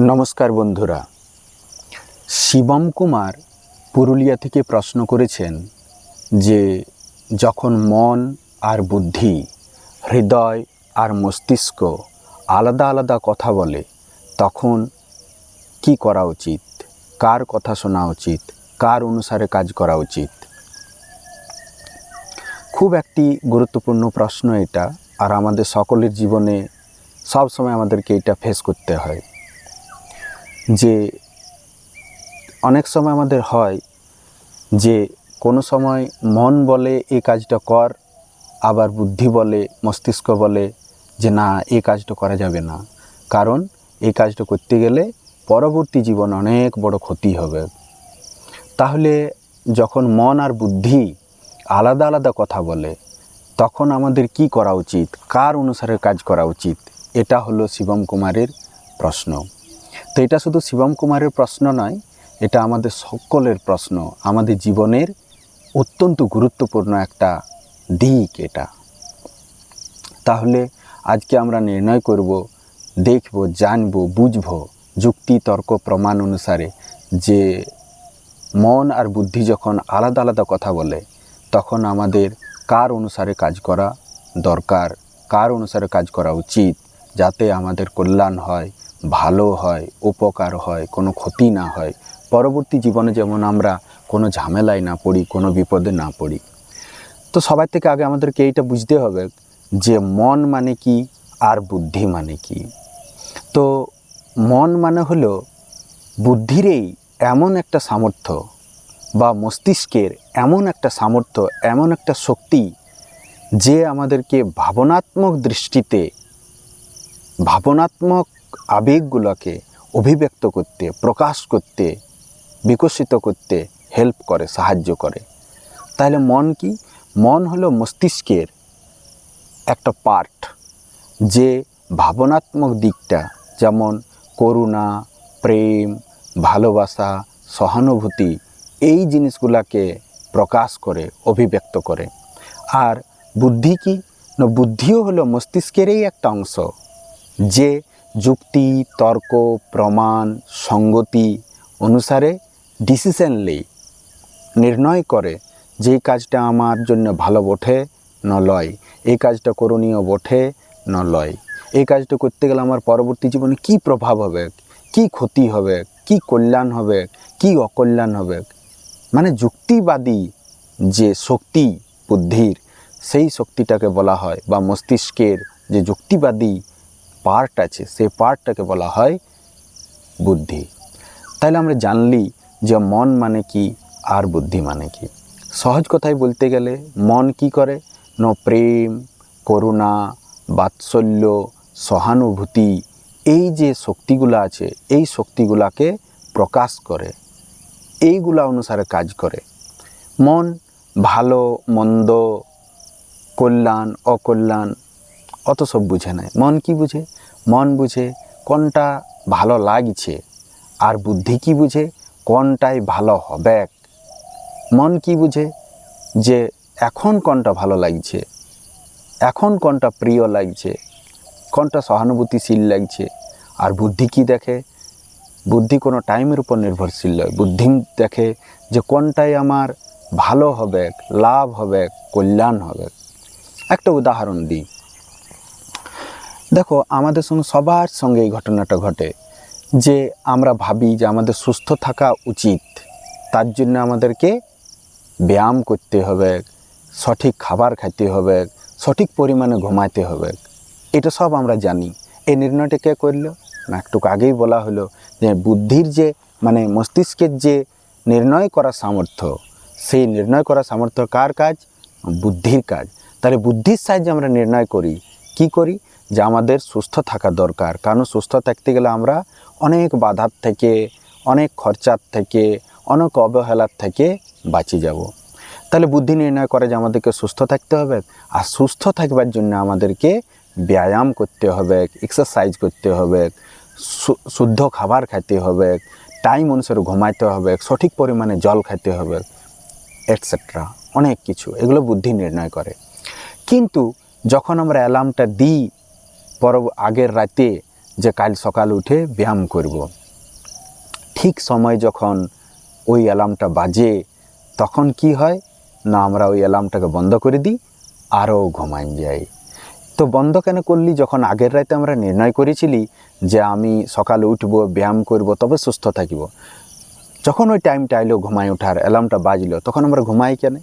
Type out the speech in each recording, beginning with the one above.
নমস্কার বন্ধুরা, শিবম কুমার পুরুলিয়া থেকে প্রশ্ন করেছেন যে যখন মন আর বুদ্ধি, হৃদয় আর মস্তিষ্ক আলাদা আলাদা কথা বলে তখন কি করা উচিত, কার কথা শোনা উচিত, কার অনুসারে কাজ করা উচিত। খুব একটি গুরুত্বপূর্ণ প্রশ্ন এটা, আর আমাদের সকলের জীবনে সব সময় আমাদেরকে এটা ফেস করতে হয় যে অনেক সময় আমাদের হয় যে কোনো সময় মন বলে এই কাজটা কর, আবার বুদ্ধি বলে, মস্তিষ্ক বলে যে না, এই কাজটা করা যাবে না, কারণ এই কাজটা করতে গেলে পরবর্তী জীবন অনেক বড় ক্ষতি হবে। তাহলে যখন মন আর বুদ্ধি আলাদা আলাদা কথা বলে তখন আমাদের কি করা উচিত, কার অনুসারে কাজ করা উচিত, এটা হলো শিবম কুমারের প্রশ্ন। তো এটা শুধু শিবম কুমারের প্রশ্ন নয়, এটা আমাদের সকলের প্রশ্ন, আমাদের জীবনের অত্যন্ত গুরুত্বপূর্ণ একটা দিক এটা। তাহলে আজকে আমরা নির্ণয় করব, দেখব, জানব, বুঝব যুক্তি, তর্ক, প্রমাণ অনুসারে যে মন আর বুদ্ধি যখন আলাদা আলাদা কথা বলে তখন আমাদের কার অনুসারে কাজ করা দরকার, কার অনুসারে কাজ করা উচিত, যাতে আমাদের কল্যাণ হয়, ভালো হয়, উপকার হয়, কোনো ক্ষতি না হয়, পরবর্তী জীবনে যেমন আমরা কোনো ঝামেলায় না পড়ি, কোনো বিপদে না পড়ি। তো সবার থেকে আগে আমাদেরকে এইটা বুঝতে হবে যে মন মানে কি আর বুদ্ধি মানে কি। তো মন মানে হলো বুদ্ধিরই এমন একটা সামর্থ্য বা মস্তিষ্কের এমন একটা সামর্থ্য, এমন একটা শক্তি যে আমাদেরকে ভাবনাত্মক দৃষ্টিতে ভাবনাত্মক আবেগগুলোকে অভিব্যক্ত করতে, প্রকাশ করতে, বিকশিত করতে হেল্প করে, সাহায্য করে। তাহলে মন কি? মন হলো মস্তিষ্কের একটা পার্ট যে ভাবনাত্মক দিকটা, যেমন করুণা, প্রেম, ভালোবাসা, সহানুভূতি, এই জিনিসগুলোকে প্রকাশ করে, অভিব্যক্ত করে। আর বুদ্ধি কি? না, বুদ্ধিও হলো মস্তিষ্কেরই একটা অংশ যে যুক্তি, তর্ক, প্রমাণ, সঙ্গতি অনুসারে ডিসিশন নেয়, নির্ণয় করে যে এই কাজটা আমার জন্য ভালো বটে ন লয়, এই কাজটা করণীয় বটে ন লয়, এই কাজটা করতে গেলে আমার পরবর্তী জীবনে কি প্রভাব হবে, কি ক্ষতি হবে, কি কল্যাণ হবে, কি অকল্যাণ হবে। মানে যুক্তিবাদী যে শক্তি বুদ্ধির, সেই শক্তিটাকে বলা হয়, বা মস্তিষ্কের যে যুক্তিবাদী পার্ট আছে সেই পার্টটাকে বলা হয় বুদ্ধি। তাহলে আমরা জানলি যে মন মানে কি আর বুদ্ধি মানে কি। সহজ কথায় বলতে গেলে মন কি করে? প্রেম, করুণা, বাৎসল্য, সহানুভূতি, এই যে শক্তিগুলো আছে এই শক্তিগুলাকে প্রকাশ করে, এইগুলা অনুসারে কাজ করে। মন ভালো মন্দ, কল্যাণ অকল্যাণ অত সব বুঝে না। মন কি বুঝে? মন বুঝে কোনটা ভালো লাগছে, আর বুদ্ধি কি বুঝে? কোনটাই ভালো হবে। মন কি বুঝে? যে এখন কোনটা ভালো লাগছে, এখন কোনটা প্রিয় লাগছে, কোনটা সহানুভূতিশীল লাগছে। আর বুদ্ধি কি দেখে? বুদ্ধি কোনো টাইমের উপর নির্ভরশীল নয়। বুদ্ধি দেখে যে কোনটাই আমার ভালো হবে, লাভ হবে, কল্যাণ হবে। একটা উদাহরণ দিই। দেখো, আমাদের সঙ্গে সবার সঙ্গে এই ঘটনাটা ঘটে যে আমরা ভাবি যে আমাদের সুস্থ থাকা উচিত, তার জন্য আমাদেরকে ব্যায়াম করতে হবে, সঠিক খাবার খেতে হবে, সঠিক পরিমাণে ঘুমাতে হবে। এটা সব আমরা জানি। এই নির্ণয়টা কে করল? না, একটু আগেই বলা হলো যে বুদ্ধির যে মানে মস্তিষ্কের যে নির্ণয় করার সামর্থ্য, সেই নির্ণয় করার সামর্থ্য কার কাজ? বুদ্ধির কাজ। তাহলে বুদ্ধির সাহায্যে আমরা নির্ণয় করি, কি করি? যে আমাদের সুস্থ থাকা দরকার, কারণ সুস্থ থাকতে গেলে আমরা অনেক বাধার থেকে, অনেক খরচার থেকে, অনেক অবহেলার থেকে বাঁচে যাব। তাহলে বুদ্ধি নির্ণয় করে যে আমাদেরকে সুস্থ থাকতে হবে, আর সুস্থ থাকবার জন্য আমাদেরকে ব্যায়াম করতে হবে, এক্সারসাইজ করতে হবে, শুদ্ধ খাবার খেতে হবে, টাইম অনুসারে ঘুমাইতে হবে, সঠিক পরিমাণে জল খেতে হবে, এটসেট্রা, অনেক কিছু। এগুলো বুদ্ধি নির্ণয় করে। কিন্তু যখন আমরা অ্যালার্মটা দিই আগের রাতে যে কাল সকালে উঠে ব্যায়াম করব। ঠিক সময় যখন ওই অ্যালার্মটা বাজে তখন কি হয় না, আমরা ওই অ্যালার্মটাকে বন্ধ করে দিই, আরও ঘুমাই যাই। তো বন্ধ কেন করলি? যখন আগের রাতে আমরা নির্ণয় করেছিলি যে আমি সকালে উঠব, ব্যায়াম করব, তবে সুস্থ থাকিব, যখন ওই টাইমটা এলো ঘুমাই ওঠার, অ্যালার্মটা বাজলো, তখন আমরা ঘুমাই কেন?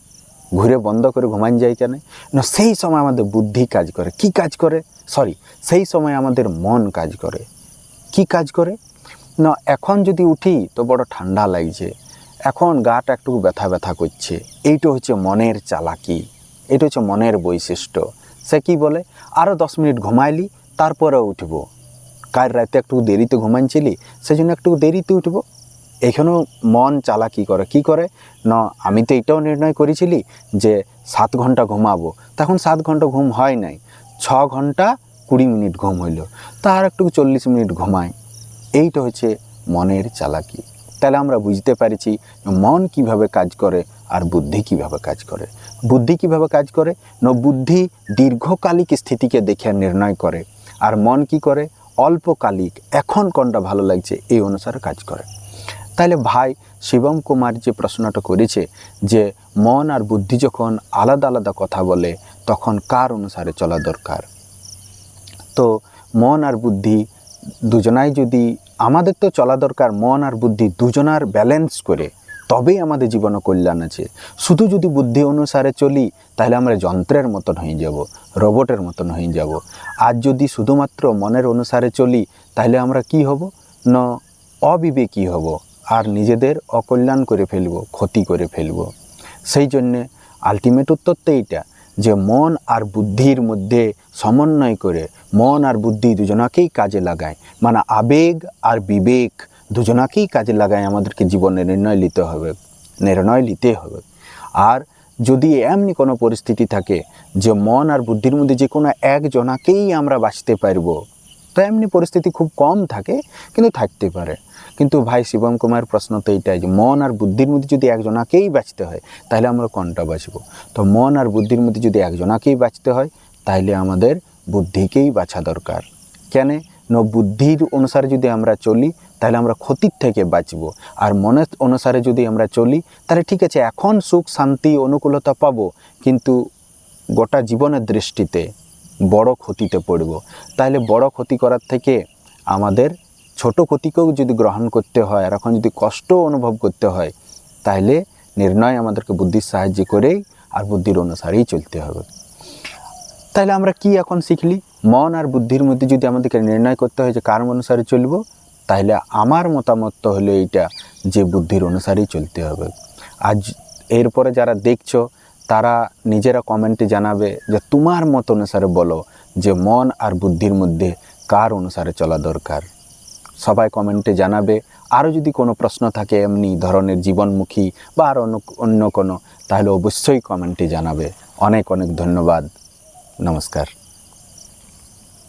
ঘুরে বন্ধ করে ঘুমাই যাই কেন? না, সেই সময় আমাদের বুদ্ধি কাজ করে। কি কাজ করে? সেই সময় আমাদের মন কাজ করে। কি কাজ করে না, এখন যদি উঠি তো বড় ঠান্ডা লাগছে, এখন গাটা একটু ব্যথা ব্যথা করছে, এইটা হচ্ছে মনের চালাকি, এটা হচ্ছে মনের বৈশিষ্ট্য। সে কি বলে, আরও 10 মিনিট ঘুমাইলি তারপরে উঠব, কাল রাতে একটু দেরিতে ঘুমাইছিলি সেজন্য একটু দেরিতে উঠব। এখানেও মন চালাকি করে। কি করে না, আমি তো এটাও নির্ণয় করেছিলি যে 7 ঘন্টা ঘুমাবো, তখন 7 ঘন্টা ঘুম হয় নাই, 6 ঘন্টা 20 মিনিট ঘুম হইল, তার একটু 40 মিনিট ঘুমাই। এইটা হচ্ছে মনের চালাকি। তাহলে আমরা বুঝতে পারছি মন কিভাবে কাজ করে আর বুদ্ধি কিভাবে কাজ করে। বুদ্ধি কিভাবে কাজ করে না, বুদ্ধি দীর্ঘকালিক স্থিতিকে দেখে নির্ণয় করে, আর মন কি করে, অল্পকালিক, এখন কোনটা ভালো লাগছে এই অনুসারে কাজ করে। তাহলে ভাই শিবম কুমার যে প্রশ্নটা করেছে যে মন আর বুদ্ধি যখন আলাদা আলাদা কথা বলে তখন কার অনুসারে চলা দরকার, তো মন আর বুদ্ধি দুজনাই যদি, আমাদের তো চলা দরকার মন আর বুদ্ধি দুজনার ব্যালেন্স করে, তবেই আমাদের জীবনে কল্যাণ আছে। শুধু যদি বুদ্ধি অনুসারে চলি তাহলে আমরা যন্ত্রের মতন হয়ে যাব, রোবটের মতন হয়ে যাব। আর যদি শুধুমাত্র মনের অনুসারে চলি তাহলে আমরা কি হব না, অবিবেকী হব, আর নিজেদের অকল্যাণ করে ফেলব, ক্ষতি করে ফেলব। সেই জন্যে আলটিমেট উত্তর তো এইটা যে মন আর বুদ্ধির মধ্যে সমন্বয় করে মন আর বুদ্ধি দুজনাকেই কাজে লাগায়, মানে আবেগ আর বিবেক দুজনাকেই কাজে লাগায় আমাদেরকে জীবনে নির্ণয় নিতে হবে। আর যদি এমনি কোনো পরিস্থিতি থাকে যে মন আর বুদ্ধির মধ্যে যে কোনো একজনাকেই আমরা বাঁচতে পারবো, তো এমনি পরিস্থিতি খুব কম থাকে কিন্তু থাকতে পারে। কিন্তু ভাই শিবম কুমার প্রশ্ন তো এইটাই যে মন আর বুদ্ধির মধ্যে যদি একজনাকেই বাঁচতে হয় তাহলে আমরা কোনটা বাঁচবো? তো মন আর বুদ্ধির মধ্যে যদি একজনাকেই বাঁচতে হয় তাহলে আমাদের বুদ্ধিকেই বাছা দরকার। কেন না, বুদ্ধির অনুসারে যদি আমরা চলি তাহলে আমরা ক্ষতির থেকে বাঁচব, আর মনের অনুসারে যদি আমরা চলি তাহলে ঠিক আছে এখন সুখ শান্তি অনুকূলতা পাবো, কিন্তু গোটা জীবনের দৃষ্টিতে বড় ক্ষতিতে পড়ব। তাহলে বড় ক্ষতি করার থেকে আমাদের ছোট ক্ষতিকেও যদি গ্রহণ করতে হয় আর এখন যদি কষ্ট অনুভব করতে হয় তাহলে নির্ণয় আমাদেরকে বুদ্ধির সাহায্য করেই আর বুদ্ধির অনুসারেই চলতে হবে। তাহলে আমরা কি এখন শিখলি, মন আর বুদ্ধির মধ্যে যদি আমাদেরকে নির্ণয় করতে হয় যে কার অনুসারে চলব, তাহলে আমার মতামত তো হলো এইটা যে বুদ্ধির অনুসারেই চলতে হবে। আজ এরপরে যারা দেখছো তারা নিজেরা কমেন্টে জানাবে যে তোমার মত অনুসারে বলো যে মন আর বুদ্ধির মধ্যে কার অনুসারে চলা দরকার। সবাই কমেন্টে জানাবে। আরও যদি কোনো প্রশ্ন থাকে এমনি ধরনের জীবনমুখী বা আর অন্য কোনো, তাহলে অবশ্যই কমেন্টে জানাবে। অনেক অনেক ধন্যবাদ। নমস্কার।